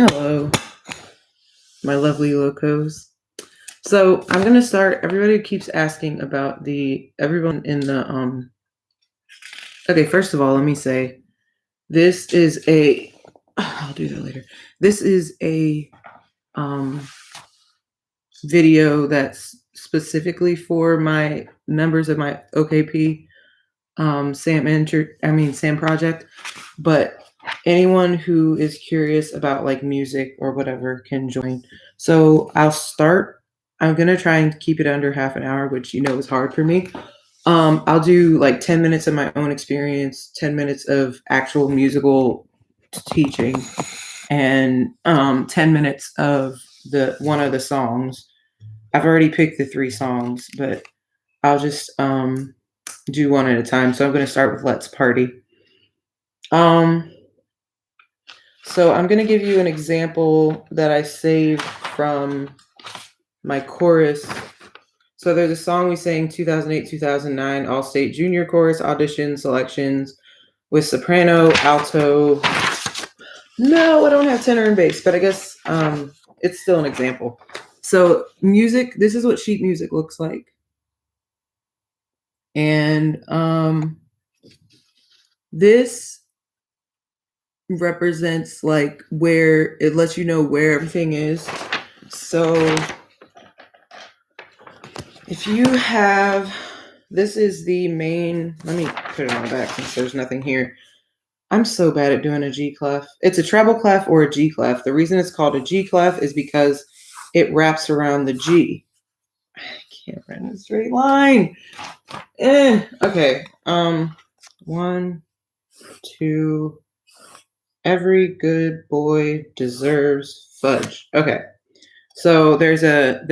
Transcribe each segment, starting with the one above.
Hello, my lovely locos. So I'm gonna start. Everybody keeps asking about everyone in the Okay, first of all, let me say this is a. I'll do that later. This is a video that's specifically for my members of my OKP SAM project, but anyone who is curious about like music or whatever can join. So I'll start. I'm gonna try and keep it under half an hour, which is hard for me. I'll do like 10 minutes of my own experience, 10 minutes of actual musical teaching, and 10 minutes of one of the songs. I've already picked the 3 songs, but I'll just do one at a time. So I'm going to start with Let's Party. So I'm going to give you an example that I saved from my chorus. So there's a song we sang 2008-2009 All-State Junior Chorus audition selections with soprano, alto. No, I don't have tenor and bass, but I guess it's still an example. So music, this is what sheet music looks like. And this represents like where it lets you know where everything is. So if you have, this is the main, let me put it on the back since there's nothing here. I'm so bad at doing a G clef. It's a treble clef or a G clef. The reason it's called a G clef is because it wraps around the G. I can't run a straight line. Okay. 1, 2. Every good boy deserves fudge. Okay. So there's a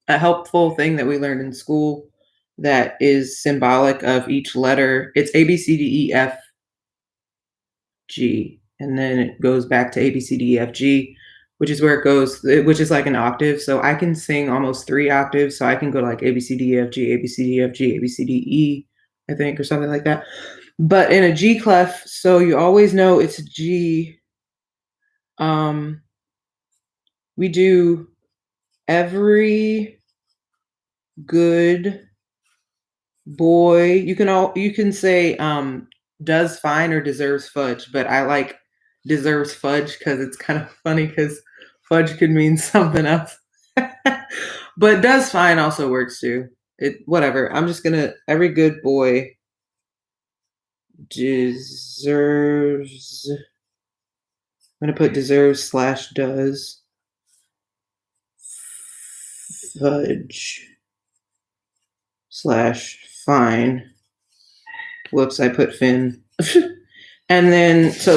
helpful thing that we learned in school that is symbolic of each letter. It's A, B, C, D, E, F, G. And then it goes back to A, B, C, D, E, F, G, which is where it goes, which is like an octave. So I can sing almost 3 octaves. So I can go like A, B, C, D, E, F, G, A, B, C, D, E, F, G, A, B, C, D, E, I think, or something like that. But in a G clef, so you always know it's a G. We do every good boy. You can say does fine or deserves fudge, but I like deserves fudge because it's kind of funny because fudge could mean something else. But does fine also works too. Whatever. I'm just gonna every good boy deserves. I'm gonna put deserves / does fudge / fine. Whoops, I put fin. And then, so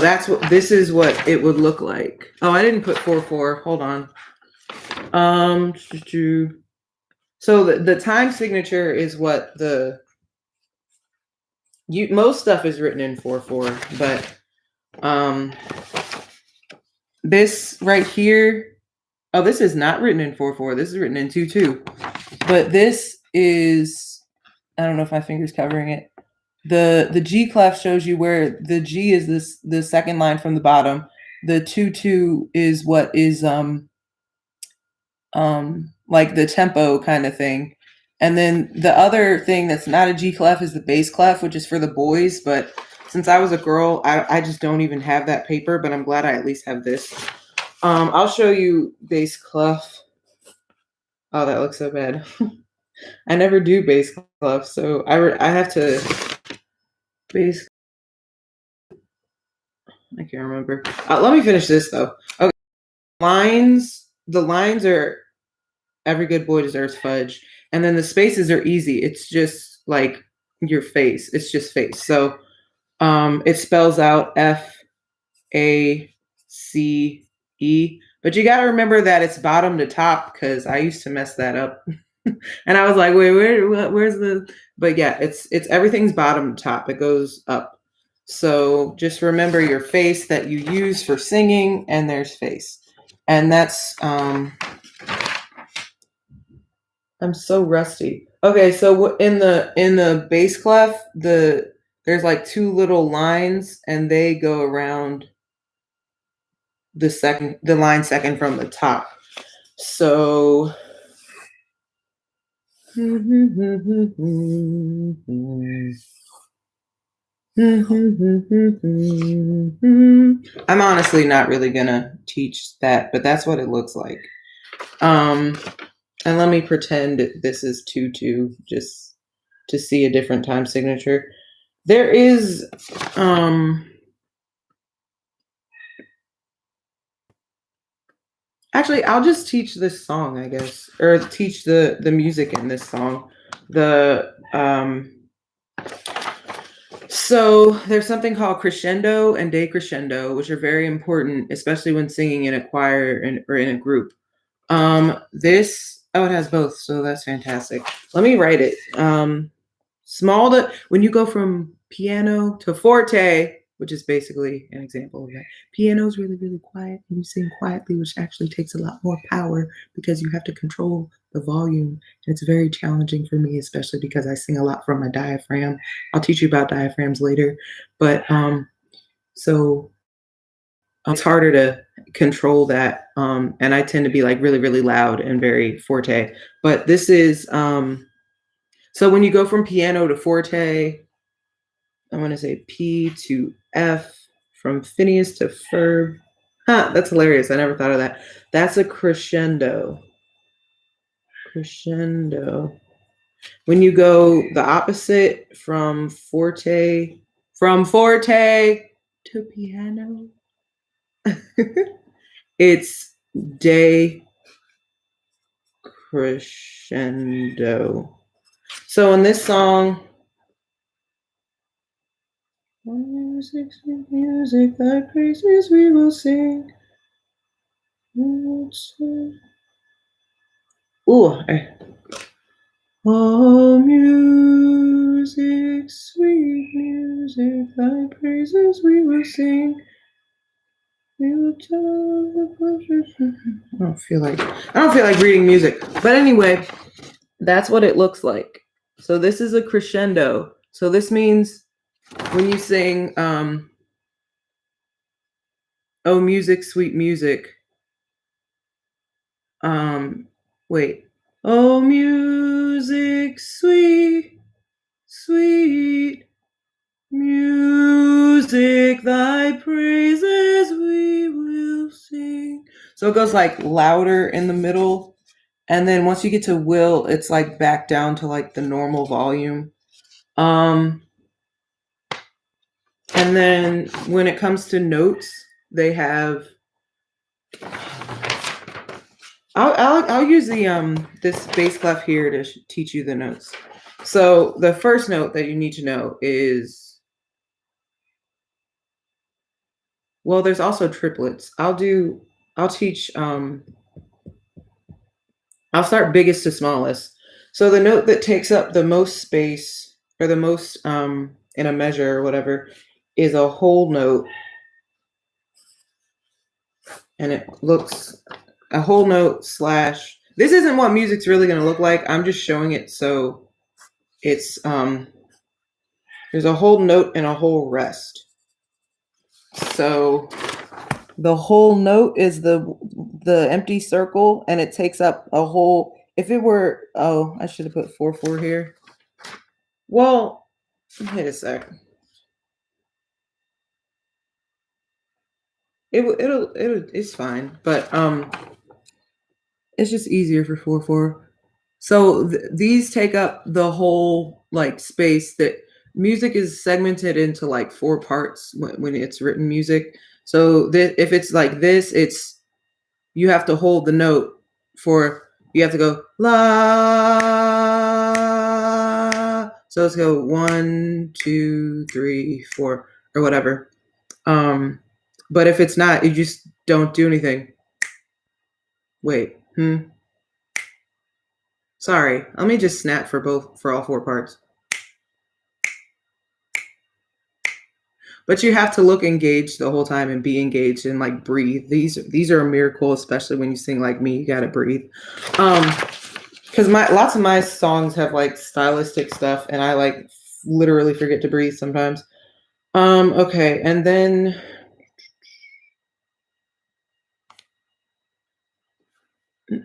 this is what it would look like. Oh, I didn't put 4/4. Hold on. So the time signature is what most stuff is written in 4/4, but this right here, oh, this is not written in 4/4. This is written in 2/2. But this is, I don't know if my finger's covering it. The G clef shows you where the G is the second line from the bottom. The 2/2 is what is like the tempo kind of thing. And then the other thing that's not a G clef is the bass clef, which is for the boys. But since I was a girl, I just don't even have that paper, but I'm glad I at least have this. I'll show you bass clef. Oh, that looks so bad. I never do bass clef, so I have to bass. I can't remember. Let me finish this though. Okay, the lines are every good boy deserves fudge, and then the spaces are easy. It's just like your face. It's just face. So it spells out FACE, but you got to remember that it's bottom to top because I used to mess that up. And I was like, wait, where's the? But yeah, it's everything's bottom to top. It goes up. So just remember your face that you use for singing, and there's face, and that's I'm so rusty. Okay, so in the bass clef, there's like 2 little lines, and they go around the line second from the top. So I'm honestly not really gonna teach that, but that's what it looks like. And let me pretend this is 2/2 just to see a different time signature. There is actually, I'll just teach this song, I guess, or teach the music in this song. So there's something called Crescendo and De Crescendo, which are very important, especially when singing in a choir or in a group. It has both, so that's fantastic. Let me write it. When you go from piano to forte, which is basically an example of that. Piano is really, really quiet, and you sing quietly, which actually takes a lot more power because you have to control the volume. And it's very challenging for me, especially because I sing a lot from my diaphragm. I'll teach you about diaphragms later, but it's harder to control that, and I tend to be like really, really loud and very forte. But this is so when you go from piano to forte, I'm going to say P to F, from Phineas to Ferb. That's hilarious. I never thought of that. That's a crescendo. Crescendo. When you go the opposite from forte to piano, it's de crescendo. So in this song, music, thy praises we will sing. Ooh, oh, music, sweet music, thy praises we will sing. We will tell the pleasures. I don't feel like reading music, but anyway, that's what it looks like. So this is a crescendo. So this means when you sing, oh, music, sweet music. Wait. Oh, music, sweet, sweet music, thy praises we will sing. So it goes like louder in the middle. And then once you get to will, it's like back down to like the normal volume. And then when it comes to notes, they have. I'll use the this bass clef here to teach you the notes. So the first note that you need to know is, well, there's also triplets. I'll teach. I'll start biggest to smallest. So the note that takes up the most space, or the most in a measure or whatever, is a whole note, and it looks a whole note slash. This isn't what music's really going to look like. I'm just showing it so it's there's a whole note and a whole rest. So the whole note is the empty circle, and it takes up a whole. If it were, oh, I should have put 4/4 here. Well, wait a sec. It's fine, but it's just easier for 4/4. So these take up the whole like space. That music is segmented into like 4 parts when it's written music. So if it's like this, you have to hold the note you have to go la. So let's go 1, 2, 3, 4, or whatever. But if it's not, you just don't do anything. Wait. Sorry. Let me just snap for all 4 parts. But you have to look engaged the whole time and be engaged and like breathe. These are a miracle, especially when you sing like me. You gotta breathe. Because lots of my songs have like stylistic stuff, and I like literally forget to breathe sometimes. Okay, and then This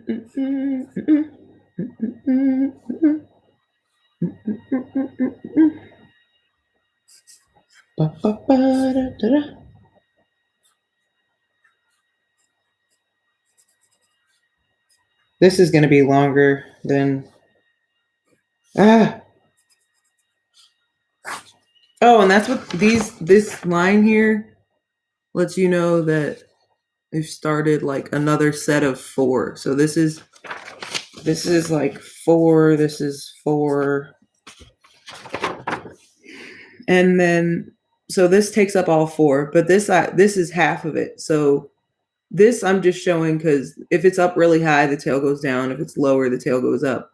is going to be longer than. Oh, and that's what this line here lets you know that we've started like another set of 4. So this is like 4, this is 4. And then so this takes up all 4, but this is half of it. So this I'm just showing because if it's up really high, the tail goes down. If it's lower, the tail goes up.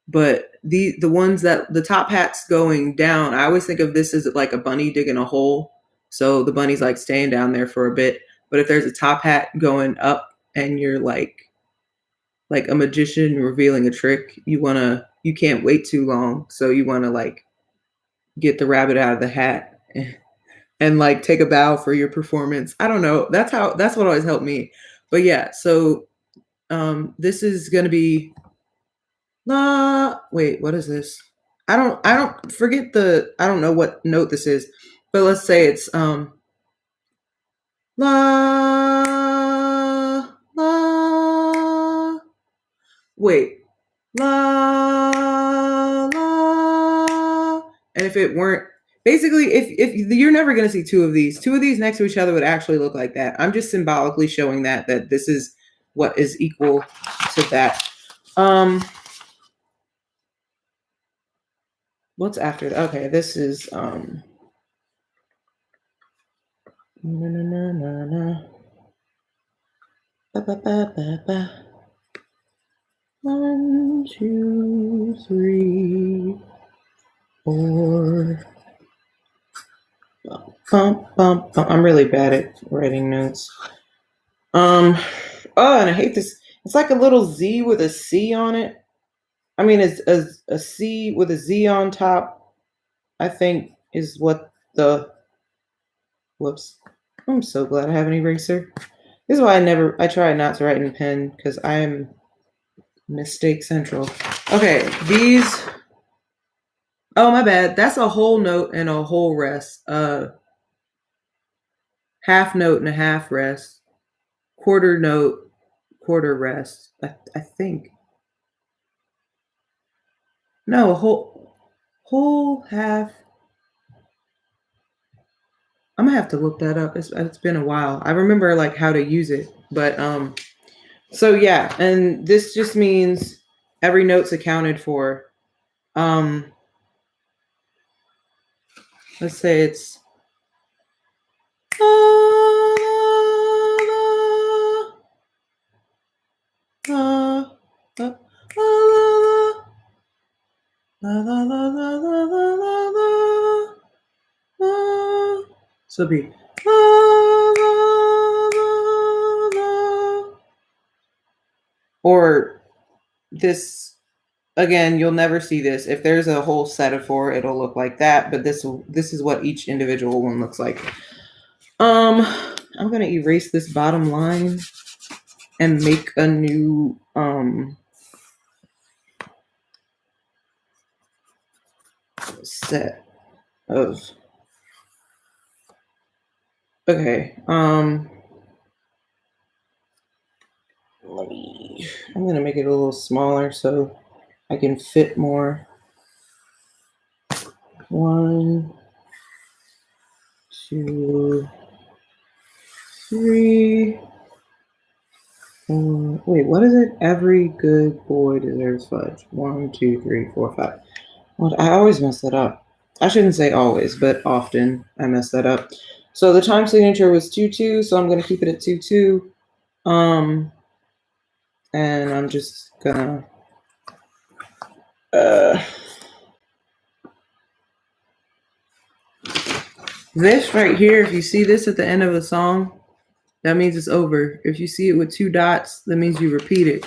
But the ones that the top hat's going down, I always think of this as like a bunny digging a hole. So the bunny's like staying down there for a bit. But if there's a top hat going up and you're like a magician revealing a trick, you can't wait too long. So you want to like get the rabbit out of the hat and like take a bow for your performance. I don't know. That's what always helped me. But yeah, so this is going to be wait, what is this? I don't I don't know what note this is, but let's say it's la la wait la la, and if it weren't basically if you're never going to see two of these next to each other would actually look like that. I'm just symbolically showing that this is what is equal to that. What's after that? Okay, this is na, na, na, na, na. Ba, ba, ba, ba, ba. 1, 2, 3, 4. Bum, bum, bum. I'm really bad at writing notes. Oh, and I hate this. It's like a little Z with a C on it. I mean, it's a C with a Z on top, I think is what the. Whoops. I'm so glad I have an eraser. This is why I try not to write in pen because I am mistake central. Okay, these. Oh, my bad. That's a whole note and a whole rest. Half note and a half rest. Quarter note, quarter rest. I think. No, a whole half. I'm gonna have to look that up. It's been a while. I remember like how to use it, but so yeah, and this just means every note's accounted for. Let's say it's so it'd be or this again, you'll never see this. If there's a whole set of 4, it'll look like that, but this is what each individual one looks like. I'm going to erase this bottom line and make a new set of okay. I'm going to make it a little smaller so I can fit more. 1, 2, 3, 4. Wait, what is it? Every good boy deserves fudge. 1, 2, 3, 4, 5. What? I always mess that up. I shouldn't say always, but often I mess that up. So the time signature was 2-2, so I'm going to keep it at 2-2. And I'm just gonna this right here, if you see this at the end of a song, that means it's over. If you see it with 2 dots, that means you repeat it.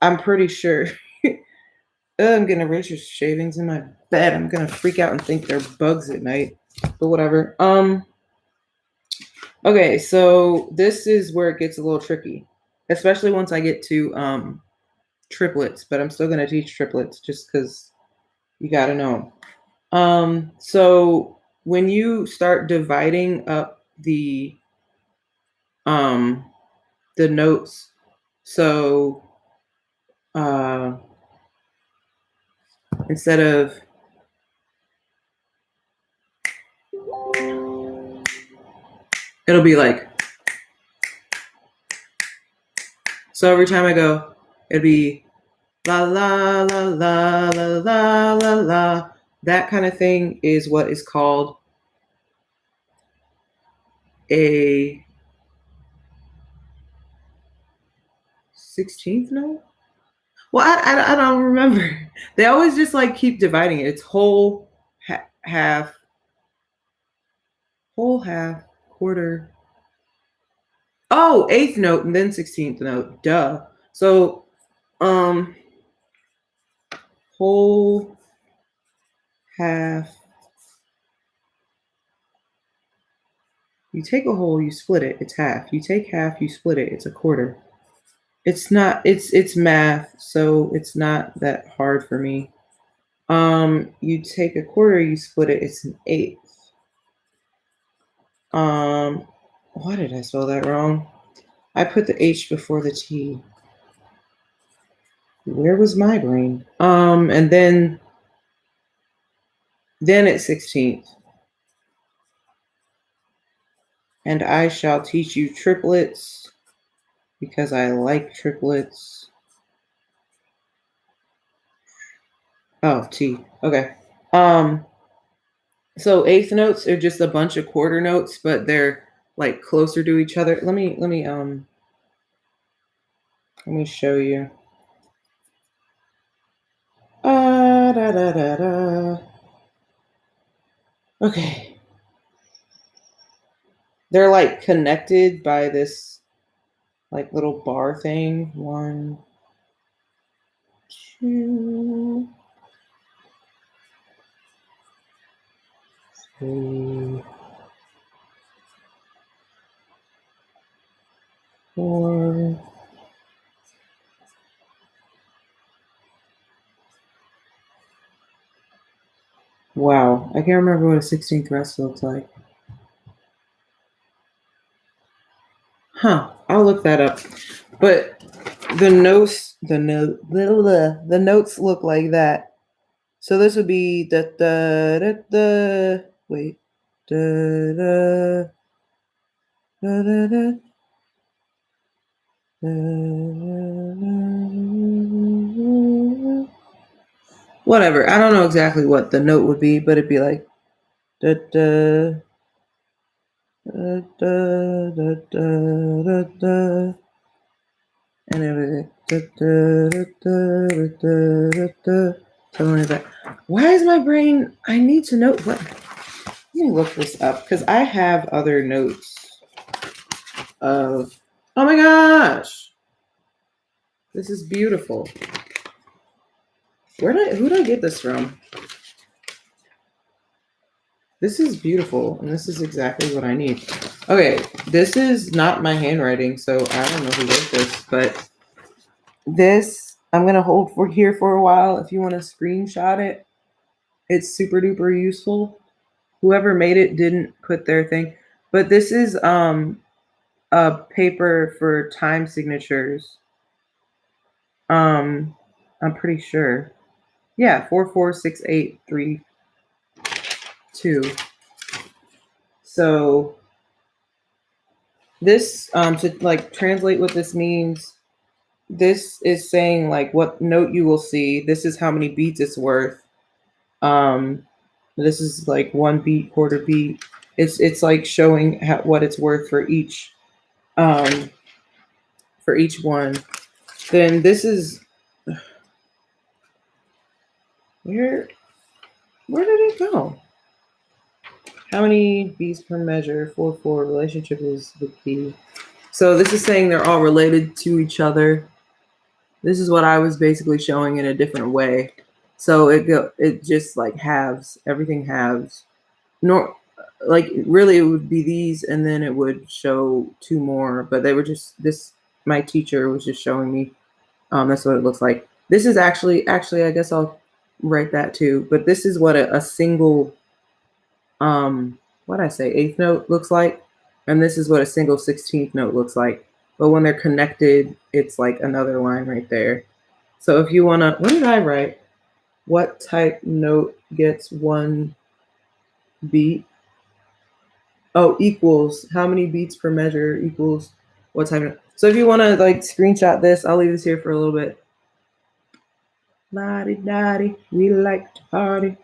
I'm pretty sure. I'm gonna razor shavings in my bed. I'm gonna freak out and think they're bugs at night. But whatever. Okay, so this is where it gets a little tricky. especially once I get to triplets, but I'm still going to teach triplets just because you got to know. So when you start dividing up the notes, so instead of it'll be like, so every time I go, it'd be la la la la la la la la. That kind of thing is what is called a 16th note. Well, I don't remember. They always just like keep dividing it. It's whole, half, quarter. Oh, 8th note and then 16th note. Duh. So, whole, half. You take a whole, you split it, it's half. You take half, you split it, it's a quarter. It's not, it's math, so it's not that hard for me. You take a quarter, you split it, it's an 1/8. Why did I spell that wrong? I put the H before the T. Where was my brain? And then it's 16th. And I shall teach you triplets because I like triplets. Oh, T. Okay. So 8th notes are just a bunch of quarter notes, but they're like closer to each other. Let me show you. Da, da, da, da. Okay. They're like connected by this like little bar thing. 1, 2, 3, 4. Wow, I can't remember what a 16th rest looks like. Huh, I'll look that up. But the notes look like that. So this would be da da da da. Wait, da da da da da. Whatever. I don't know exactly what the note would be, but it'd be like da da da da da da da, and everything. Da da da da da da. Something like that. Why is my brain? I need to know what. Let me look this up because I have other notes of. Oh my gosh, this is beautiful. Who did I get this from? This is beautiful, and this is exactly what I need. Okay, this is not my handwriting, so I don't know who wrote this, but this I'm gonna hold for here for a while. If you want to screenshot it, it's super duper useful. Whoever made it didn't put their thing, but this is a paper for time signatures. I'm pretty sure. Yeah, 44683. So this to like translate what this means, this is saying like what note you will see. This is how many beats it's worth. This is like 1 beat, quarter beat. It's like showing what it's worth for each one. Then this is where did it go? How many beats per measure? 4/4 relationship is the key. So this is saying they're all related to each other. This is what I was basically showing in a different way. So it just like halves, everything halves. Like really it would be these and then it would show 2 more, but they were just this my teacher was just showing me. That's what it looks like. This is actually, I guess I'll write that too. But this is what a single, what I say, eighth note looks like. And this is what a single 16th note looks like. But when they're connected, it's like another line right there. So if you want to, what did I write? What type note gets one beat? Oh, equals how many beats per measure equals what type of. So if you want to like screenshot this, I'll leave this here for a little bit. La-di-da-di, we like to party.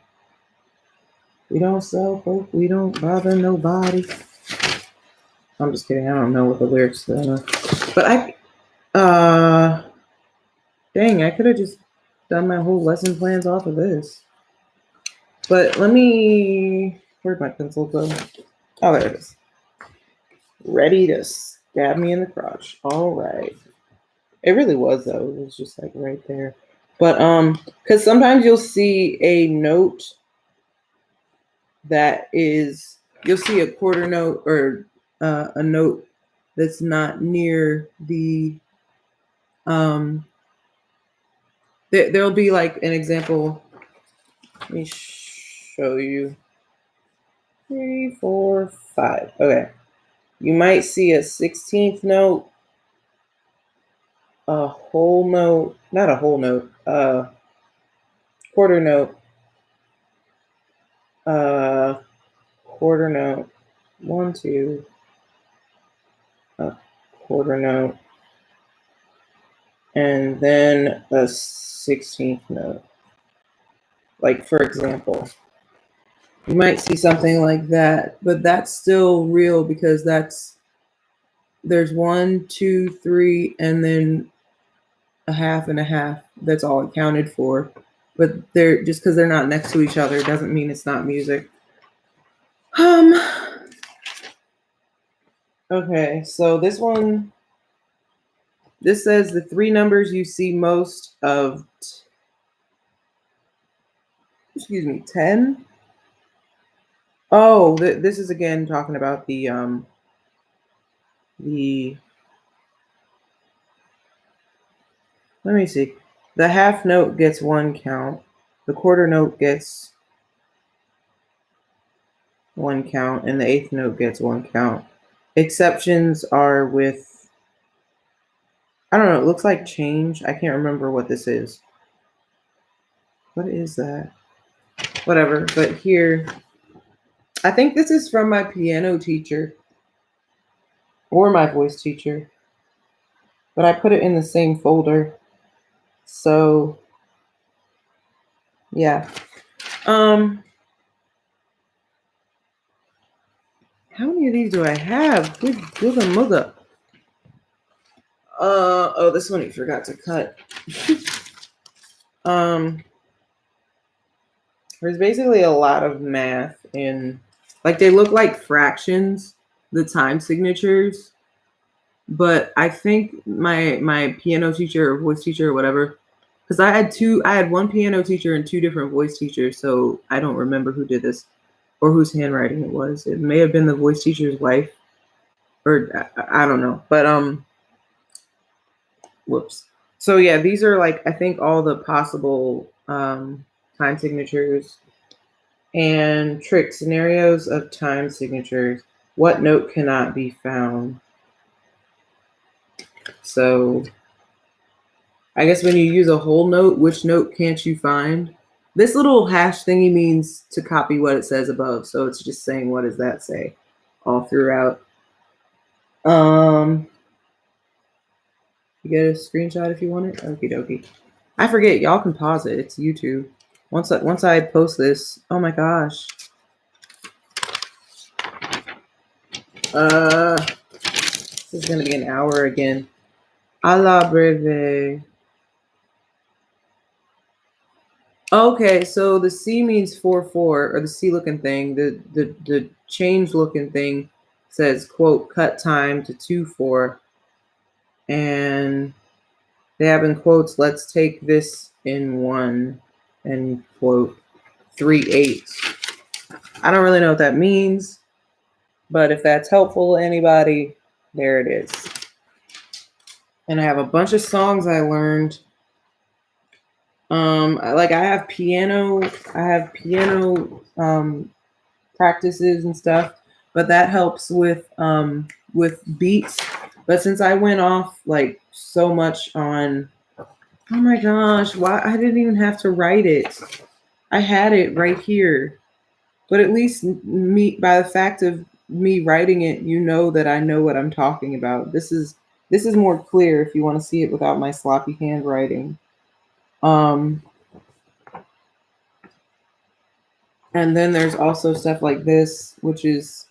We don't sell folk, we don't bother nobody. I'm just kidding, I don't know what the lyrics are. But dang, I could have just done my whole lesson plans off of this. But let me, where'd my pencil go? Oh, there it is. Ready to stab me in the crotch. All right. It really was though. It was just like right there. But because sometimes you'll see a note that is, you'll see a quarter note or a note that's not near the there'll be like an example. Let me show you. 3, 4, 5. Okay. You might see a 16th note, a whole note, not a whole note, quarter note, quarter note, 1, 2, a quarter note, and then a 16th note. Like, for example, you might see something like that, but that's still real because there's 1, 2, 3, and then a half and a half. That's all accounted for. But they're just because they're not next to each other doesn't mean it's not music. Okay, so this one, this says the 3 numbers you see most of, 10. Oh, this is again talking about the let me see. The half note gets 1 count. The quarter note gets 1 count, and the eighth note gets 1 count. Exceptions are with, I don't know, it looks like change. I can't remember what this is. What is that? Whatever, but here, I think this is from my piano teacher or my voice teacher, but I put it in the same folder. So, yeah. How many of these do I have? Good mother. Oh, this one you forgot to cut. There's basically a lot of math in, like, they look like fractions, the time signatures, but I think my piano teacher or voice teacher or whatever, because I had one piano teacher and 2 different voice teachers, so I don't remember who did this or whose handwriting it was. It may have been the voice teacher's wife, or I don't know, but whoops. So yeah, these are like, I think all the possible time signatures and trick scenarios of time signatures. What note cannot be found? So I guess when you use a whole note, which note can't you find? This little hash thingy means to copy what it says above. So it's just saying, what does that say all throughout? You get a screenshot if you want it. Okie dokie. I forget, y'all can pause it. It's YouTube. Once I post this, oh my gosh. This is gonna be an hour again. A la breve. Okay, so the C means 4/4, or the C looking thing. The change looking thing says, quote, cut time to 2/4. And they have in quotes, let's take this in 1, and quote, 3/8. I don't really know what that means, but if that's helpful to anybody, there it is. And I have a bunch of songs I learned. I have piano. I have piano practices and stuff, but that helps with beats. But since I went off like so much on, oh my gosh, why I didn't even have to write it. I had it right here. But at least me, by the fact of me writing it, you know that I know what I'm talking about. This is more clear if you want to see it without my sloppy handwriting. Um, and then there's also stuff like this, which is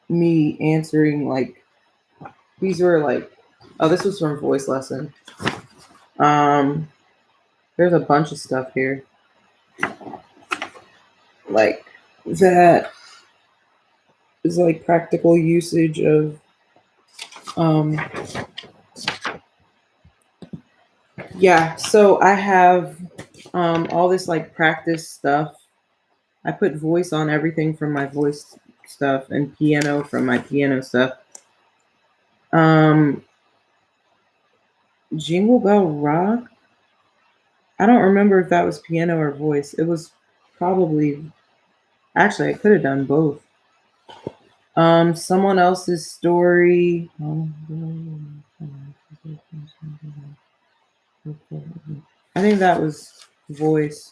me answering like these were like, oh, this was from voice lesson. There's a bunch of stuff here like that is like practical usage of yeah, so I have all this like practice stuff. I put voice on everything from my voice stuff and piano from my piano stuff. Jingle Bell Rock. I don't remember if that was piano or voice. It was probably, actually I could have done both. Someone else's story. I think that was voice.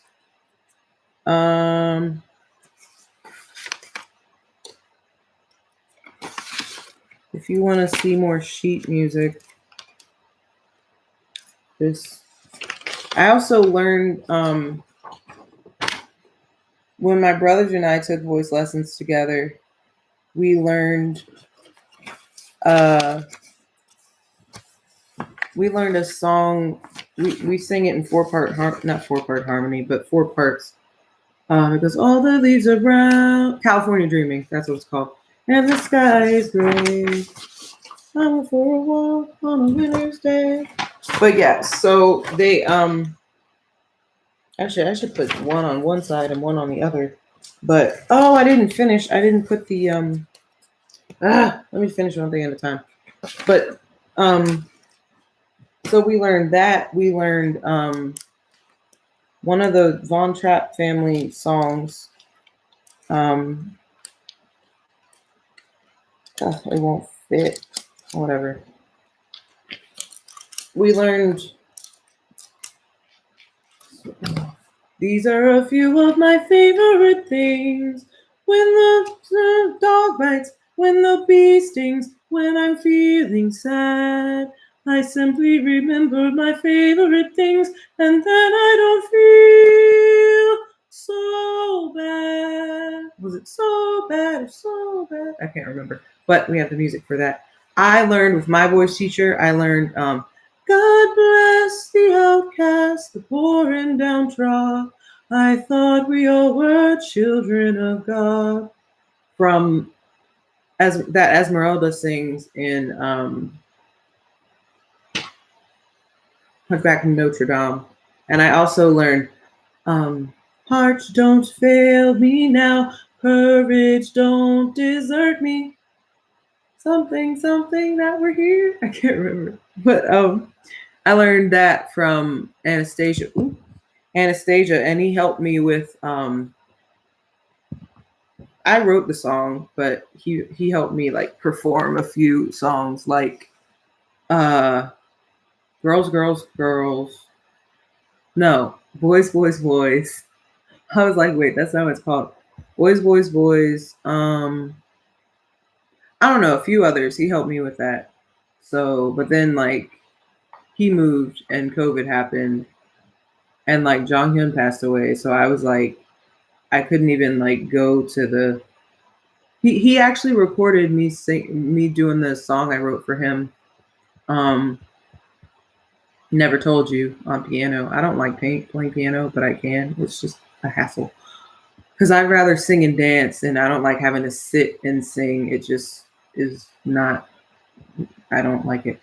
If you want to see more sheet music, this. I also learned when my brothers and I took voice lessons together, we learned a song. We sing it in not 4-part harmony, but 4 parts. It goes, all the leaves are brown. California Dreaming, that's what it's called. And the sky is gray. I went for a walk on a winter's day. But yeah, so they actually I should put one on one side and one on the other. But I didn't finish. I didn't put the let me finish one thing at a time. But so we learned that. We learned one of the Von Trapp family songs. It won't fit. Whatever. We learned. These are a few of my favorite things. When the dog bites, when the bee stings, when I'm feeling sad, I simply remember my favorite things, and then I don't feel so bad. Was it so bad or so bad? I can't remember, but we have the music for that. I learned with my voice teacher, I learned God bless the outcast, the poor and downtrodden. I thought we all were children of God. From as that Esmeralda sings in back in Notre Dame. And I also learned hearts don't fail me now, courage don't desert me. Something that we're here. I can't remember. But I learned that from Anastasia, and he helped me with I wrote the song, but he helped me like perform a few songs like Girls, Girls, Girls. No, Boys, Boys, Boys. I was like, wait, that's not what it's called. Boys, Boys, Boys. I don't know, a few others. He helped me with that. So, but then like he moved and COVID happened and like Jong Hyun passed away. So I was like, I couldn't even like go to the. He actually recorded me doing the song I wrote for him. Never Told You on piano. I don't like playing piano, but I can. It's just a hassle because I'd rather sing and dance, and I don't like having to sit and sing. It just is not. I don't like it.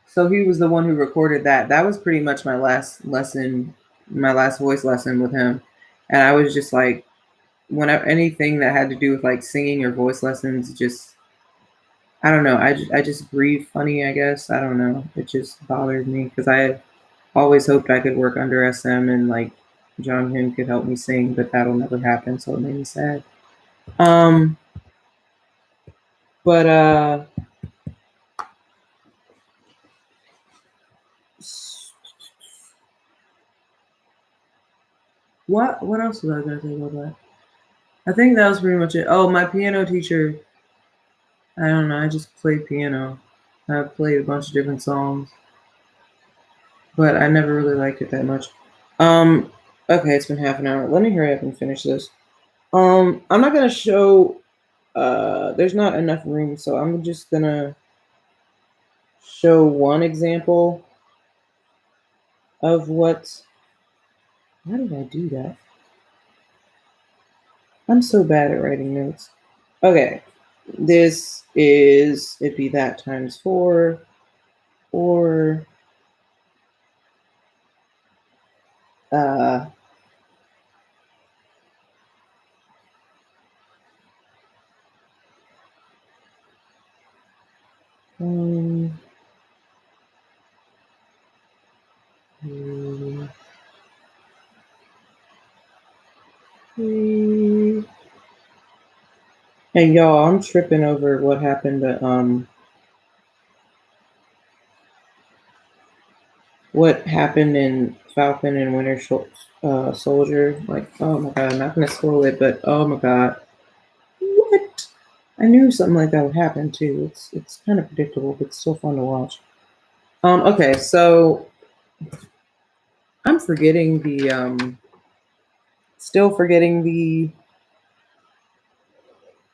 So he was the one who recorded that. That was pretty much my last lesson, my last voice lesson with him. And I was just like, whenever anything that had to do with like singing or voice lessons, just I don't know. I just breathe funny, I guess. I don't know. It just bothered me because I always hoped I could work under SM and like Jonghyun could help me sing, but that'll never happen. So it made me sad. But what else was I gonna say about that? I think that was pretty much it. Oh, my piano teacher. I don't know. I just played piano. I played a bunch of different songs, but I never really liked it that much. Okay, it's been half an hour. Let me hurry up and finish this. I'm not gonna show. There's not enough room, so I'm just gonna show one example of what. Why did I do that? I'm so bad at writing notes. Okay, this is it'd be that times 4, or uh. Um, Hey y'all, I'm tripping over what happened to what happened in Falcon and Winter Soldier. Like, oh my god, I'm not gonna spoil it, but oh my god, what? I knew something like that would happen too. It's kind of predictable, but it's still fun to watch. Okay, so I'm forgetting the still forgetting the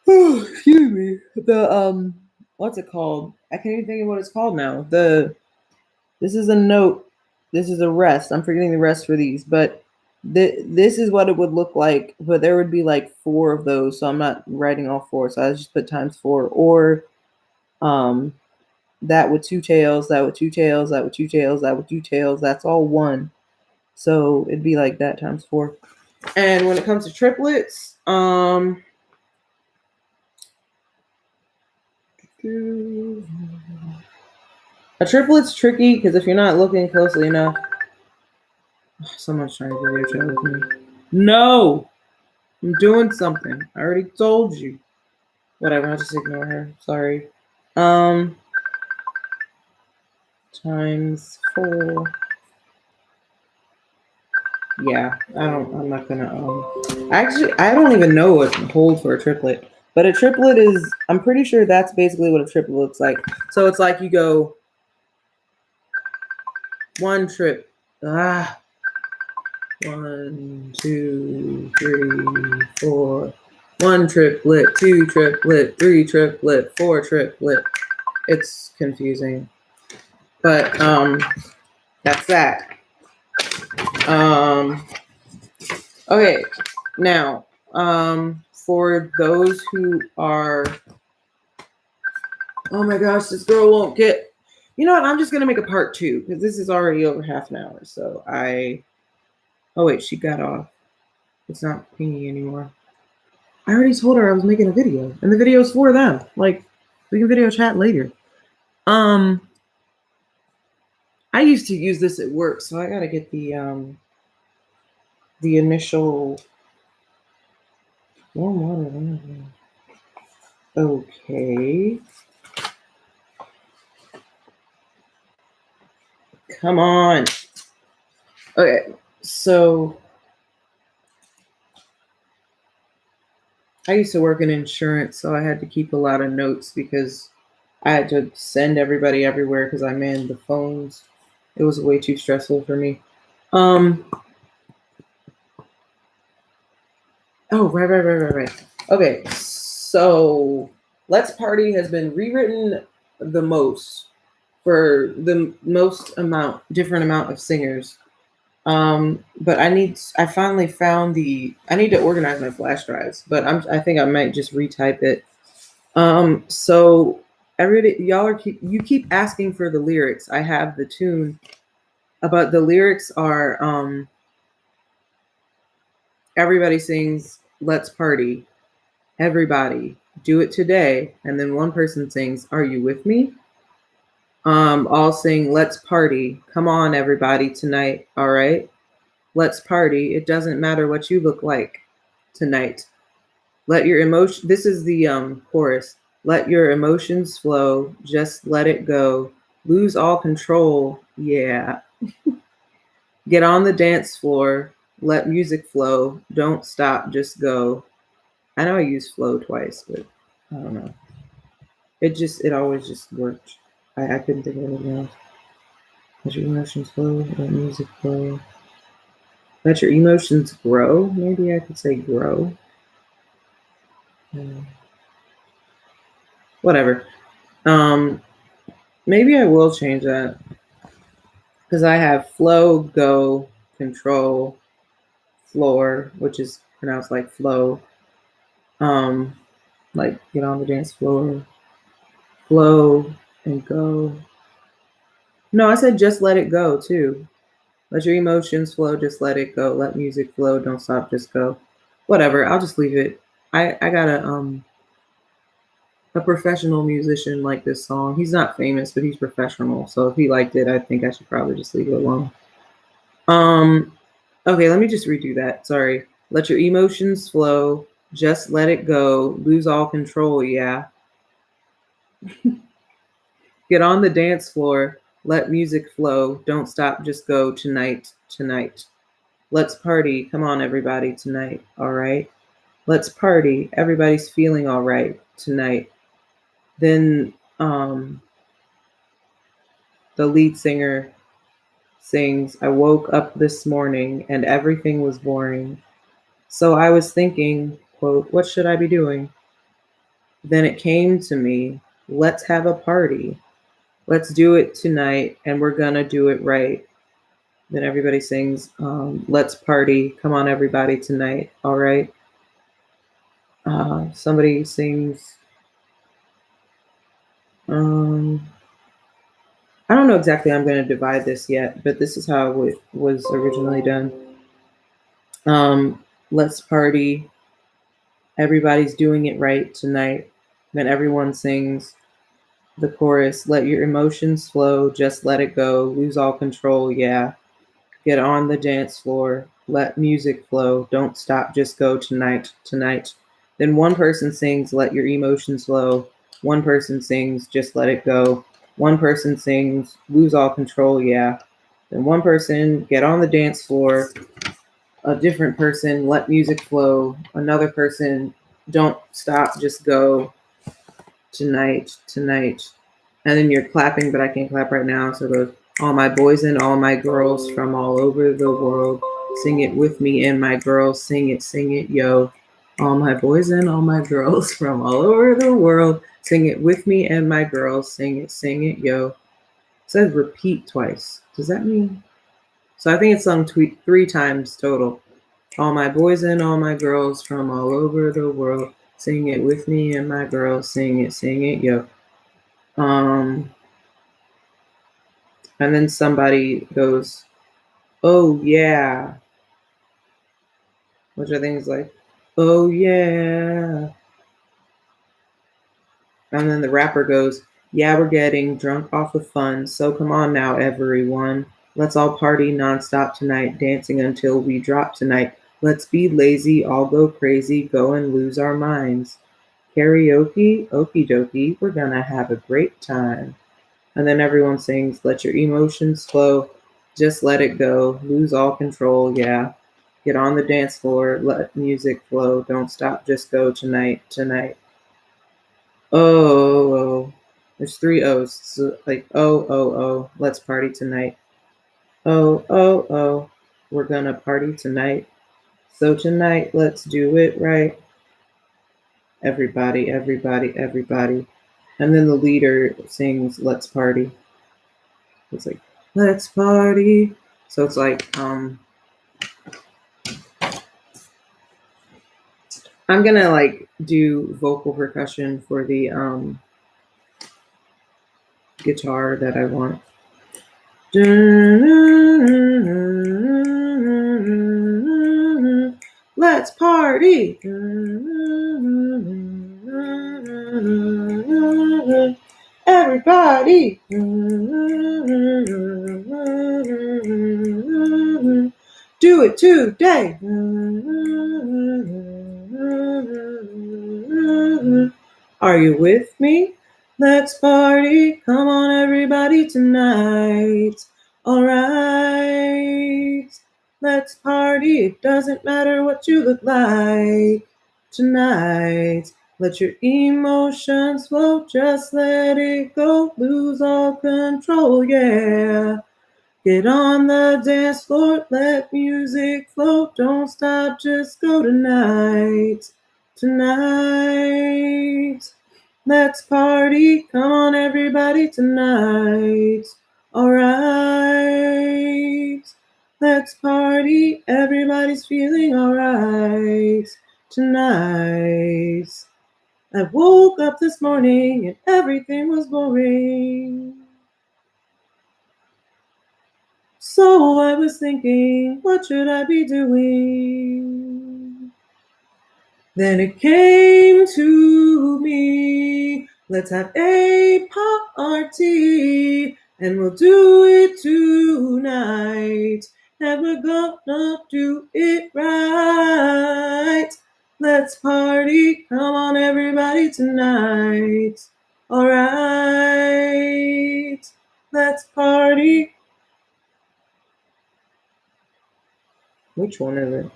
excuse me, the what's it called? I can't even think of what it's called now. This is a note. This is a rest. I'm forgetting the rest for these, but this is what it would look like. But there would be like 4 of those, so I'm not writing all 4. So I just put times 4, or that with 2 tails, that with 2 tails, that with 2 tails, that with 2 tails. That's all 1. So it'd be like that times 4. And when it comes to triplets, a triplet's tricky because if you're not looking closely enough, someone's trying to video chat with me. No, I'm doing something. I already told you. Whatever, I'll just ignore her. Sorry. Times 4. Yeah, I'm not gonna, actually, I don't even know what to hold for a triplet. But a triplet is, I'm pretty sure that's basically what a triplet looks like. So it's like you go 1 trip. 1, 2, 3, 4. 1 triplet, 2 triplet, 3 triplet, 4 triplet. It's confusing. But that's that. Okay, now for those who are, oh my gosh, this girl won't get, you know what, I'm just gonna make a part 2 because this is already over half an hour. So oh wait, she got off. It's not pinging anymore. I already told her I was making a video, and the video is for them. Like, we can video chat later. I used to use this at work, so I gotta get the initial warm water. Okay. Come on. Okay, so I used to work in insurance, so I had to keep a lot of notes because I had to send everybody everywhere because I manned the phones. It was way too stressful for me. Oh, right. Okay, so Let's Party has been rewritten the most for the most different amount of singers. But I finally found I need to organize my flash drives, but I think I might just retype it. So you keep asking for the lyrics. I have the tune, but the lyrics are, everybody sings let's party. Everybody, do it today. And then one person sings, are you with me? All sing, let's party. Come on, everybody, tonight. All right. Let's party. It doesn't matter what you look like tonight. Let your emotion, this is the chorus. Let your emotions flow. Just let it go. Lose all control. Yeah. Get on the dance floor. Let music flow. Don't stop. Just go. I know I used flow twice, but I don't know. It always just worked. I couldn't think of anything else. Let your emotions flow. Let music flow. Let your emotions grow. Maybe I could say grow. Whatever. Maybe I will change that because I have flow, go, control, floor, which is pronounced like flow. Like get on the dance floor, flow and go. No, I said just let it go too. Let your emotions flow, just let it go. Let music flow, don't stop, just go. Whatever, I'll just leave it. I got a professional musician like this song. He's not famous, but he's professional. So if he liked it, I think I should probably just leave it alone. Okay, let me just redo that. Sorry. Let your emotions flow. Just let it go. Lose all control, yeah. Get on the dance floor. Let music flow. Don't stop, just go tonight, tonight. Let's party. Come on, everybody, tonight. All right. Let's party. Everybody's feeling all right tonight. Then the lead singer sings, I woke up this morning and everything was boring. So I was thinking, quote, what should I be doing? Then it came to me, let's have a party. Let's do it tonight and we're gonna do it right. Then everybody sings, let's party. Come on, everybody, tonight. All right. Somebody sings, I don't know exactly how I'm going to divide this yet, but this is how it was originally done. Let's party. Everybody's doing it right tonight. Then everyone sings the chorus, let your emotions flow, just let it go, lose all control, yeah. Get on the dance floor, let music flow, don't stop, just go tonight, tonight. Then one person sings, let your emotions flow. One person sings, just let it go. One person sings, lose all control, yeah. Then one person, get on the dance floor. A different person, let music flow. Another person, don't stop, just go tonight, tonight. And then you're clapping, but I can't clap right now. So it goes, all my boys and all my girls from all over the world, sing it with me and my girls, sing it, yo. All my boys and all my girls from all over the world, sing it with me and my girls, sing it, yo. It says repeat twice. Does that mean? So I think it's sung 3 times total. All my boys and all my girls from all over the world, sing it with me and my girls, sing it, yo. And then somebody goes, oh yeah, which I think is like, oh yeah. And then the rapper goes, yeah, we're getting drunk off the fun. So come on now, everyone. Let's all party nonstop tonight, dancing until we drop tonight. Let's be lazy, all go crazy, go and lose our minds. Karaoke, okie dokie, we're gonna have a great time. And then everyone sings, let your emotions flow, just let it go, lose all control, yeah. Get on the dance floor, let music flow, don't stop, just go tonight, tonight. Oh, there's 3 O's, so like, oh, let's party tonight. Oh, we're gonna party tonight. So tonight, let's do it right. Everybody, everybody, everybody. And then the leader sings, let's party. It's like, let's party. So it's like, I'm gonna like do vocal percussion for the guitar that I want. let's party. Everybody. Do it today. Are you with me? Let's party. Come on, everybody, tonight. All right. Let's party. It doesn't matter what you look like tonight. Let your emotions flow. Just let it go. Lose all control. Yeah. Get on the dance floor. Let music flow. Don't stop. Just go tonight. Tonight. Let's party. Come on, everybody, tonight. All right. Let's party. Everybody's feeling all right tonight. I woke up this morning and everything was boring. So I was thinking, what should I be doing? Then it came to me, let's have a party, and we'll do it tonight, and we're gonna do it right. Let's party, come on everybody tonight. All right, let's party. Which one is it?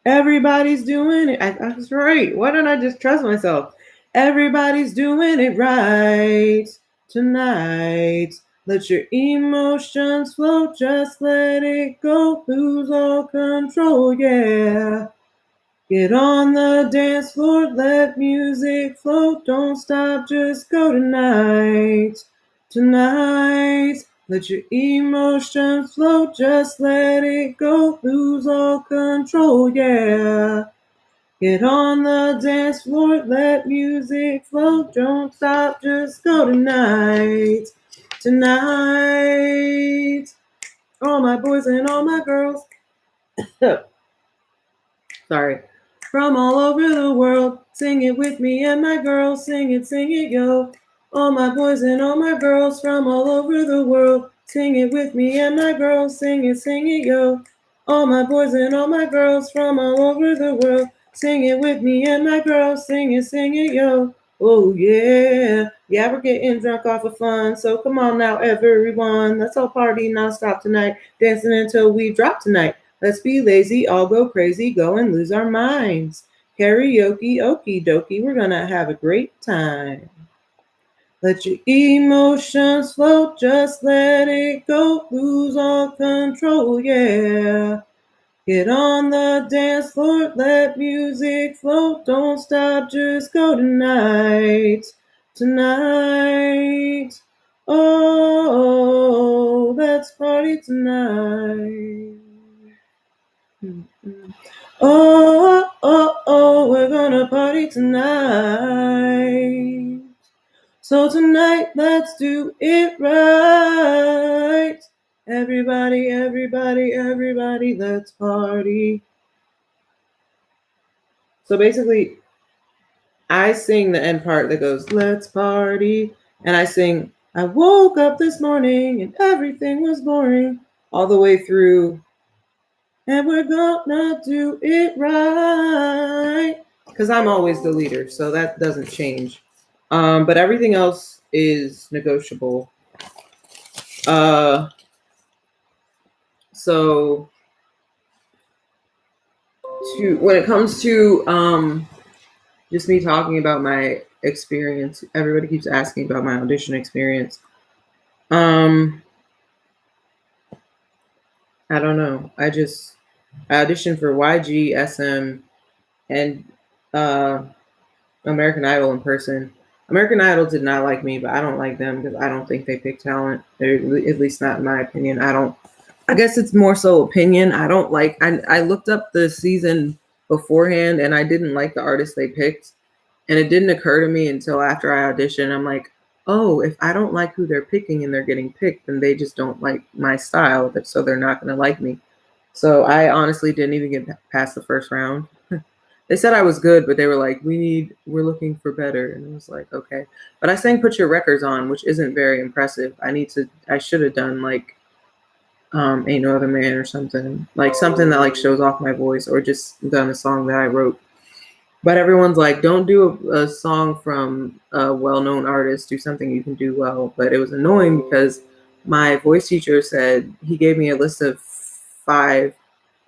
Everybody's doing it. I was right. Why don't I just trust myself? Everybody's doing it right tonight. Let your emotions flow. Just let it go. Lose all control. Yeah. Get on the dance floor. Let music flow. Don't stop. Just go tonight. Tonight. Let your emotions flow, just let it go, lose all control, yeah. Get on the dance floor, let music flow, don't stop, just go tonight. Tonight. All my boys and all my girls. Sorry. From all over the world, sing it with me and my girls, sing it, yo. All my boys and all my girls from all over the world, sing it with me and my girls, sing it, yo. All my boys and all my girls from all over the world, sing it with me and my girls, sing it, yo. Oh yeah, yeah, we're getting drunk off of fun. So come on now, everyone, let's all party nonstop tonight, dancing until we drop tonight. Let's be lazy, all go crazy, go and lose our minds. Karaoke, okie dokie, we're gonna have a great time. Let your emotions flow, just let it go, lose all control, yeah. Get on the dance floor, let music flow, don't stop, just go tonight. Tonight. Oh, let's party tonight. Oh, oh, oh, we're gonna party tonight. So tonight, let's do it right. Everybody, everybody, everybody, let's party. So basically, I sing the end part that goes, let's party. And I sing, I woke up this morning and everything was boring, all the way through. And we're gonna do it right. Because I'm always the leader, so that doesn't change. But everything else is negotiable. So when it comes to just me talking about my experience, everybody keeps asking about my audition experience. I don't know. I auditioned for YG, SM, and American Idol in person. American Idol did not like me, but I don't like them because I don't think they pick talent. At least not in my opinion. I guess it's more so opinion. I don't like, I looked up the season beforehand and I didn't like the artist they picked. And it didn't occur to me until after I auditioned. I'm like, oh, if I don't like who they're picking and they're getting picked, then they just don't like my style, so they're not going to like me. So I honestly didn't even get past the first round. They said I was good, but they were like, we're looking for better. And I was like, okay. But I sang Put Your Records On, which isn't very impressive. I should have done like Ain't No Other Man or something. Like something that like shows off my voice, or just done a song that I wrote. But everyone's like, don't do a song from a well-known artist, do something you can do well. But it was annoying because my voice teacher said, he gave me a list of 5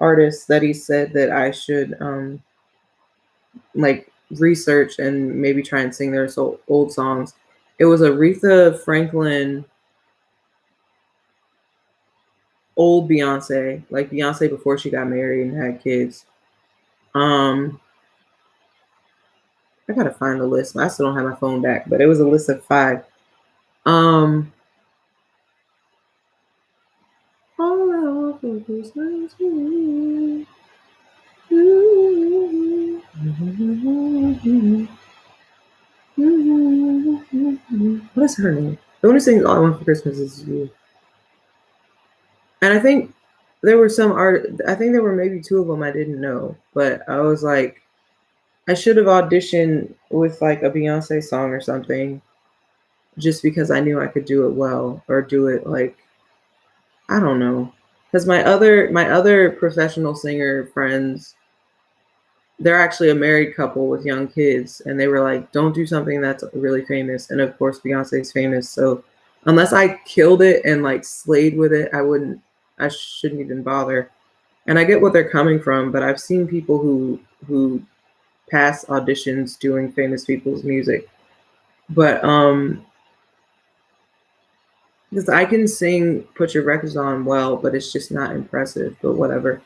artists that he said that I should like research and maybe try and sing their old songs. It was Aretha Franklin, old Beyonce, like Beyonce before she got married and had kids. I gotta find the list. I still don't have my phone back, but it was a list of 5. All I want for Christmas is you. What is her name? The one who sings All I Want for Christmas Is You. And I think there were I think there were maybe 2 of them I didn't know, but I was like, I should have auditioned with like a Beyonce song or something, just because I knew I could do it well, or do it like, I don't know. Because my other professional singer friends, they're actually a married couple with young kids, and they were like, don't do something that's really famous. And of course Beyonce's famous, so unless I killed it and like slayed with it, I shouldn't even bother. And I get what they're coming from, but I've seen people who pass auditions doing famous people's music. But because I can sing Put Your Records On well, but it's just not impressive, but whatever.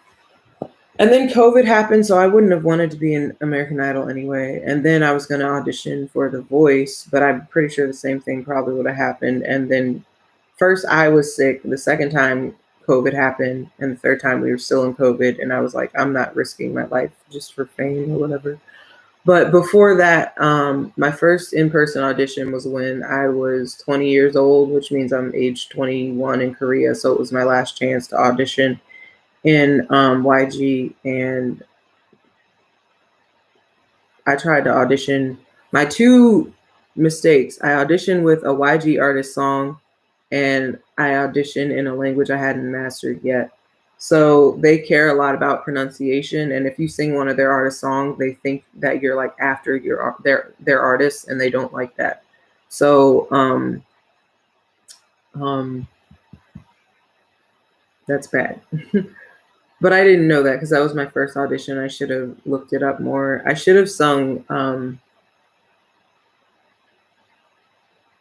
And then COVID happened, so I wouldn't have wanted to be in American Idol anyway. And then I was going to audition for The Voice, but I'm pretty sure the same thing probably would have happened. And then first I was sick. The second time COVID happened, and the third time we were still in COVID. And I was like, I'm not risking my life just for fame or whatever. But before that, my first in-person audition was when I was 20 years old, which means I'm age 21 in Korea. So it was my last chance to audition in YG, and I tried to audition. My 2 mistakes: I auditioned with a YG artist song, and I auditioned in a language I hadn't mastered yet. So they care a lot about pronunciation, and if you sing one of their artist songs, they think that you're like after their artist, and they don't like that. So that's bad. But I didn't know that because that was my first audition. I should have looked it up more. I should have sung,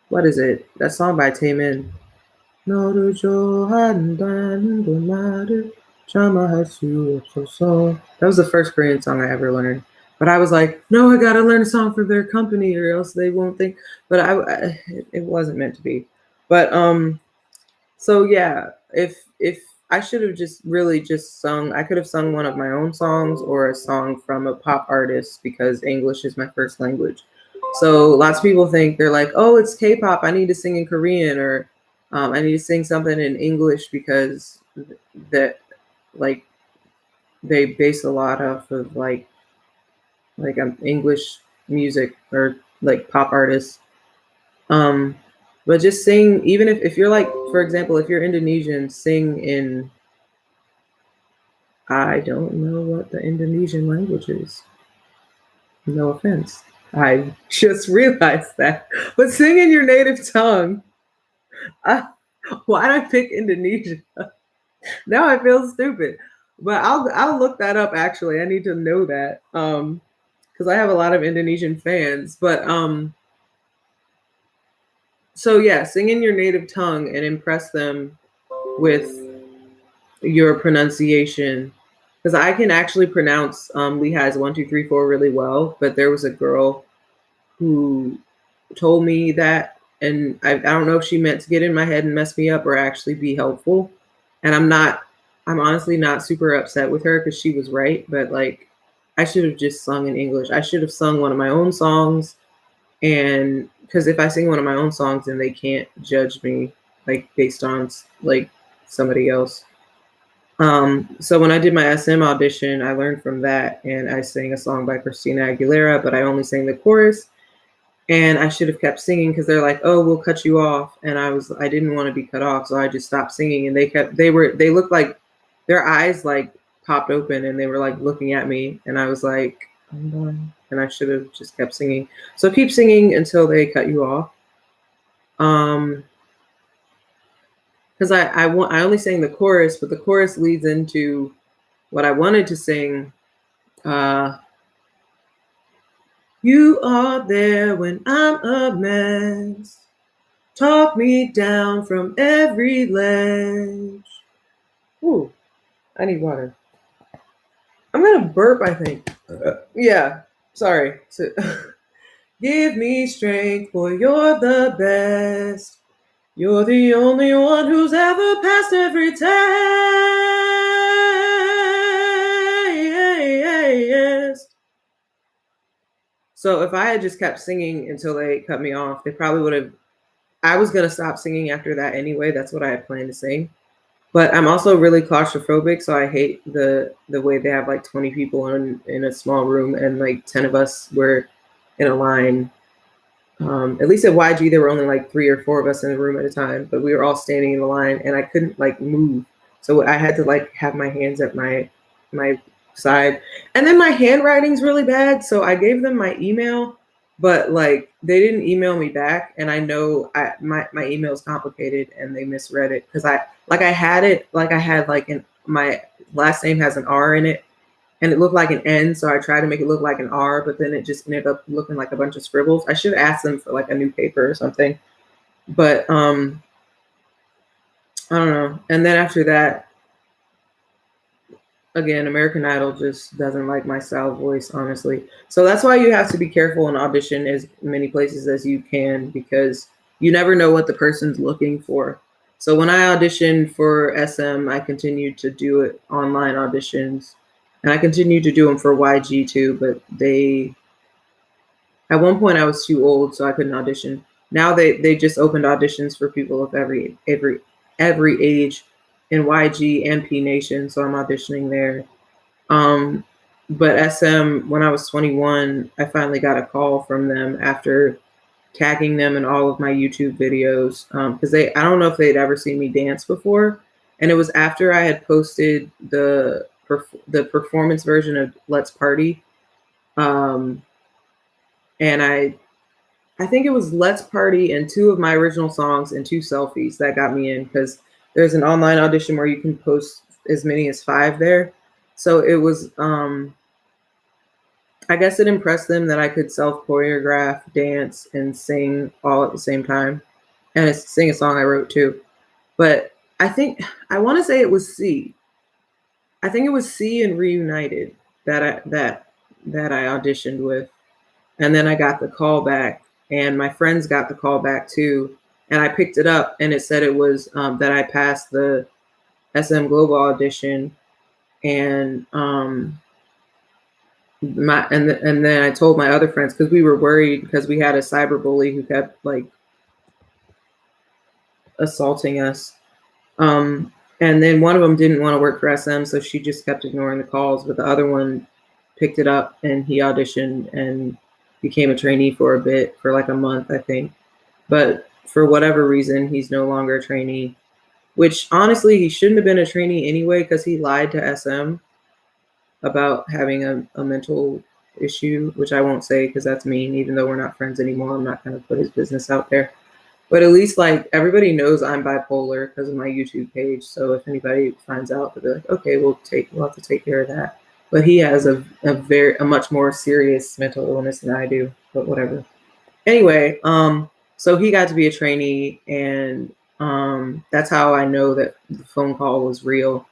what is it? That song by Taemin. That was the first Korean song I ever learned. But I was like, no, I gotta learn a song for their company or else they won't think. But it wasn't meant to be. But so yeah, if I should have just really just sung, I could have sung one of my own songs or a song from a pop artist, because English is my first language. So lots of people think, they're like, oh, it's K-pop, I need to sing in Korean, or I need to sing something in English, because that like they base a lot off of like English music or like pop artists. But just sing, even if you're like, for example, if you're Indonesian, sing in, I don't know what the Indonesian language is. No offense. I just realized that. But sing in your native tongue. Why'd I pick Indonesia? Now I feel stupid. But I'll look that up actually. I need to know that. Because I have a lot of Indonesian fans. But so yeah, sing in your native tongue and impress them with your pronunciation. Because I can actually pronounce Lehi's 1, 2, 3, 4 really well, but there was a girl who told me that, and I don't know if she meant to get in my head and mess me up or actually be helpful. And I'm honestly not super upset with her because she was right, but like I should have just sung in English. I should have sung one of my own songs and because if I sing one of my own songs, then they can't judge me like based on like somebody else. So when I did my SM audition, I learned from that, and I sang a song by Christina Aguilera, but I only sang the chorus, and I should have kept singing because they're like, "Oh, we'll cut you off," and I didn't want to be cut off, so I just stopped singing, and they looked like their eyes like popped open, and they were like looking at me, and I was like, "I'm done," and I should have just kept singing. So keep singing until they cut you off. Because I only sang the chorus, but the chorus leads into what I wanted to sing. You are there when I'm a mess. Talk me down from every ledge. Ooh, I need water. I'm gonna burp, I think. Yeah, sorry. Give me strength, boy, you're the best. You're the only one who's ever passed every test. So if I had just kept singing until they cut me off, they probably would have. I was going to stop singing after that anyway. That's what I had planned to sing. But I'm also really claustrophobic, so I hate the way they have like 20 people in a small room and like 10 of us were in a line. At least at YG, there were only like 3 or 4 of us in the room at a time, but we were all standing in the line, and I couldn't like move, so I had to like have my hands at my side, and then my handwriting's really bad, so I gave them my email, but like they didn't email me back, and I know my email is complicated, and they misread it because I had my last name has an R in it. And it looked like an N, so I tried to make it look like an R, but then it just ended up looking like a bunch of scribbles. I should have asked them for like a new paper or something. But I don't know. And then after that, again, American Idol just doesn't like my style voice, honestly. So that's why you have to be careful and audition as many places as you can, because you never know what the person's looking for. So when I auditioned for SM, I continued to do it online auditions. And I continued to do them for YG too, but at one point I was too old, so I couldn't audition. Now they just opened auditions for people of every age in YG and P Nation, so I'm auditioning there. But SM, when I was 21, I finally got a call from them after tagging them in all of my YouTube videos, because I don't know if they'd ever seen me dance before, and it was after I had posted the performance version of Let's Party, and I think it was Let's Party and 2 of my original songs and 2 selfies that got me in, because there's an online audition where you can post as many as 5 there. So it was I guess it impressed them that I could self-choreograph, dance, and sing all at the same time, and sing a song I wrote too. But I want to say it was C. I think it was C and Reunited that I auditioned with, and then I got the call back, and my friends got the call back too, and I picked it up, and it said it was that I passed the SM Global audition, and then I told my other friends, because we were worried because we had a cyber bully who kept like assaulting us. And then one of them didn't want to work for SM, so she just kept ignoring the calls. But the other one picked it up, and he auditioned and became a trainee for a bit, for like a month, I think. But for whatever reason, he's no longer a trainee, which honestly, he shouldn't have been a trainee anyway, because he lied to SM about having a mental issue, which I won't say because that's mean. Even though we're not friends anymore, I'm not going to put his business out there. But at least like everybody knows I'm bipolar because of my YouTube page. So if anybody finds out, they'll be like, okay, we'll have to take care of that. But he has a much more serious mental illness than I do, but whatever. Anyway, so he got to be a trainee, and that's how I know that the phone call was real.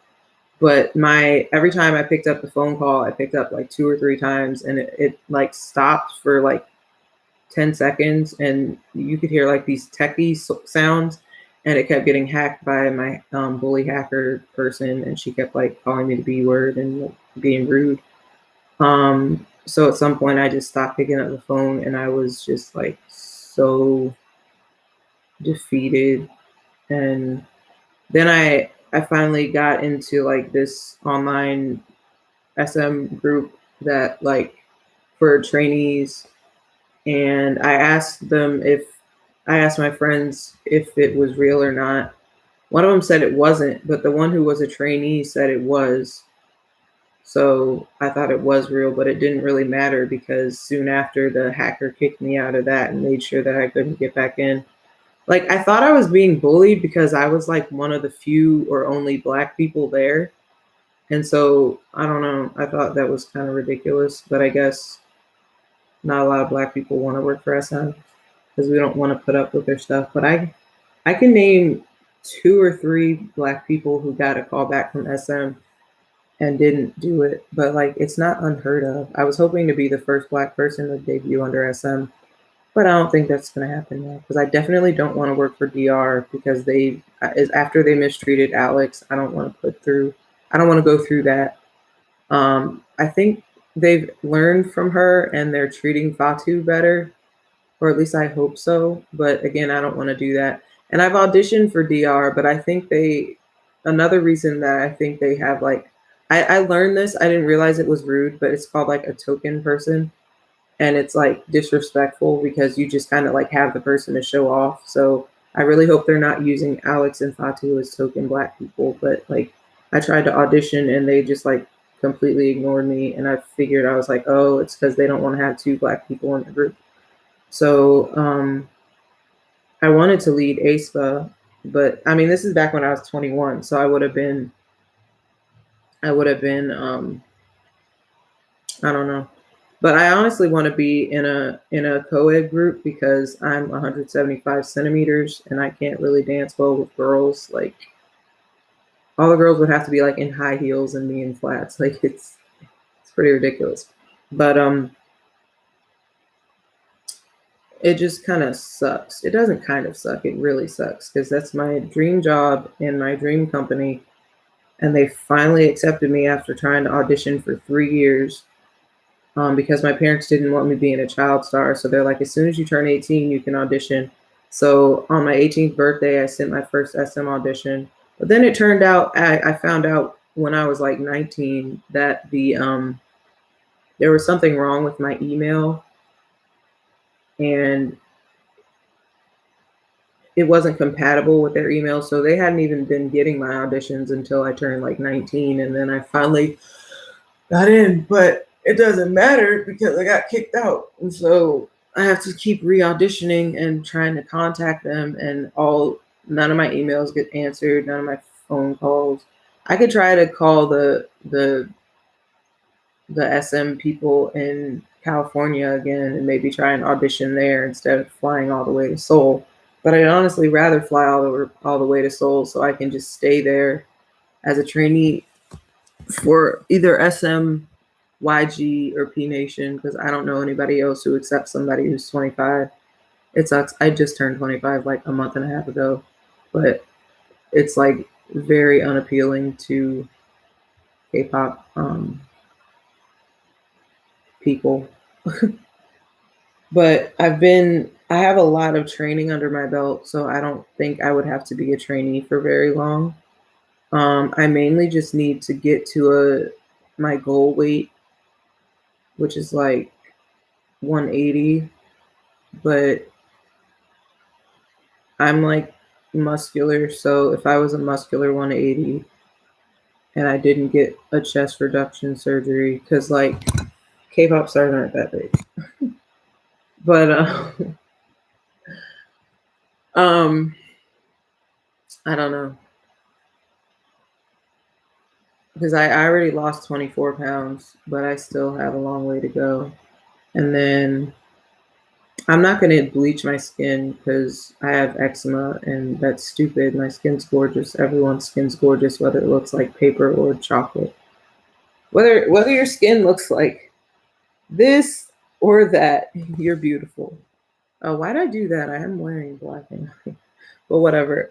But every time I picked up the phone call, I picked up like 2 or 3 times, and it like stopped for like 10 seconds, and you could hear like these techie sounds, and it kept getting hacked by my bully hacker person, and she kept like calling me the B word and like, being rude. So at some point I just stopped picking up the phone, and I was just like so defeated. And then I finally got into like this online SM group that like for trainees, and I asked my friends if it was real or not. One of them said it wasn't, but the one who was a trainee said it was. So I thought it was real, but it didn't really matter because soon after the hacker kicked me out of that and made sure that I couldn't get back in. Like I thought I was being bullied because I was like one of the few or only Black people there. And so I don't know. I thought that was kind of ridiculous, but I guess not a lot of Black people want to work for SM because we don't want to put up with their stuff. But I can name 2 or 3 Black people who got a call back from SM and didn't do it, but like it's not unheard of. I was hoping to be the first Black person to debut under SM, but I don't think that's going to happen now because I definitely don't want to work for DR because after they mistreated Alex. I don't want to go through that. I think they've learned from her and they're treating Fatu better, or at least I hope so. But again, I don't want to do that. And I've auditioned for DR, but I think another reason that I think they have like, I learned this, I didn't realize it was rude, but it's called like a token person. And it's like disrespectful because you just kind of like have the person to show off. So I really hope they're not using Alex and Fatu as token Black people. But like I tried to audition and they just like completely ignored me. And I figured I was like, oh, it's because they don't want to have 2 Black people in the group. So I wanted to lead ASPA, but I mean, this is back when I was 21. So I would have been, I don't know. But I honestly want to be in a co-ed group because I'm 175 centimeters and I can't really dance well with girls. Like all the girls would have to be like in high heels and me in flats. Like it's pretty ridiculous. But it just kind of sucks. It doesn't kind of suck. It really sucks because that's my dream job and my dream company. And they finally accepted me after trying to audition for 3 years. Because my parents didn't want me being a child star. So they're like, as soon as you turn 18, you can audition. So on my 18th birthday, I sent my first SM audition. But then it turned out, I found out when I was like 19 that there was something wrong with my email. And it wasn't compatible with their email. So they hadn't even been getting my auditions until I turned like 19. And then I finally got in. But it doesn't matter because I got kicked out. And so I have to keep re-auditioning and trying to contact them, and none of my emails get answered, none of my phone calls. I could try to call the SM people in California again and maybe try and audition there instead of flying all the way to Seoul. But I'd honestly rather fly all the way to Seoul so I can just stay there as a trainee for either SM, YG, or P Nation because I don't know anybody else who accepts somebody who's 25. It sucks. I just turned 25 like a month and a half ago, but it's like very unappealing to K-pop people. But I have a lot of training under my belt, so I don't think I would have to be a trainee for very long. I mainly just need to get to my goal weight, which is like 180, but I'm like muscular, so if I was a muscular 180 and I didn't get a chest reduction surgery, because like K-pop stars aren't that big, but I don't know, because I already lost 24 pounds, but I still have a long way to go. And then I'm not going to bleach my skin because I have eczema and that's stupid. My skin's gorgeous. Everyone's skin's gorgeous, whether it looks like paper or chocolate. Whether your skin looks like this or that, you're beautiful. Oh, why'd I do that? I am wearing black and white. But whatever.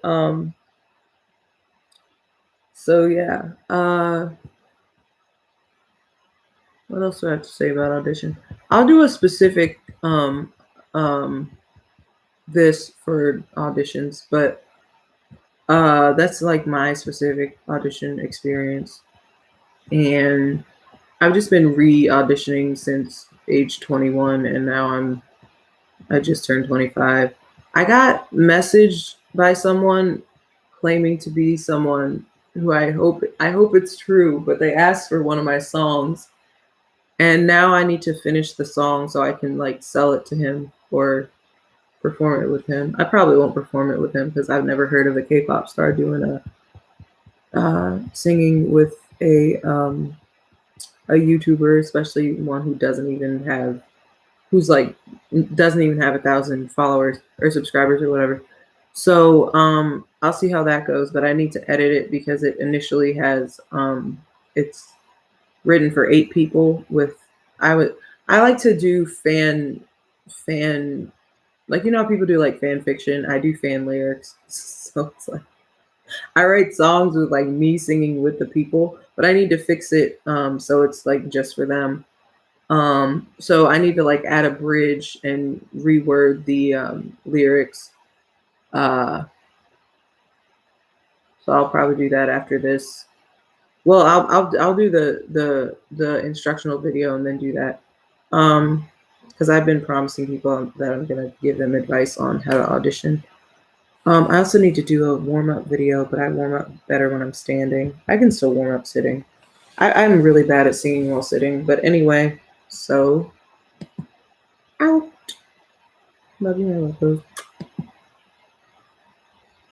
So yeah. What else do I have to say about audition? I'll do a specific this for auditions, but that's like my specific audition experience. And I've just been re-auditioning since age 21, and now I just turned 25. I got messaged by someone claiming to be someone who I hope it's true, but they asked for one of my songs, and now I need to finish the song so I can like sell it to him or perform it with him. I probably won't perform it with him because I've never heard of a K-pop star doing a singing with a YouTuber, especially one who doesn't even have 1,000 followers or subscribers or whatever. So I'll see how that goes, but I need to edit it because it initially has it's written for 8 people with I like to do fan like, you know how people do like fan fiction. I do fan lyrics. So it's like I write songs with like me singing with the people, but I need to fix it so it's like just for them. So I need to like add a bridge and reword the lyrics. So I'll probably do that after this. Well, I'll do the instructional video and then do that. Because I've been promising people that I'm gonna give them advice on how to audition. I also need to do a warm-up video, but I warm up better when I'm standing. I can still warm up sitting. I'm really bad at singing while sitting, but anyway, so out. Love you, I love those.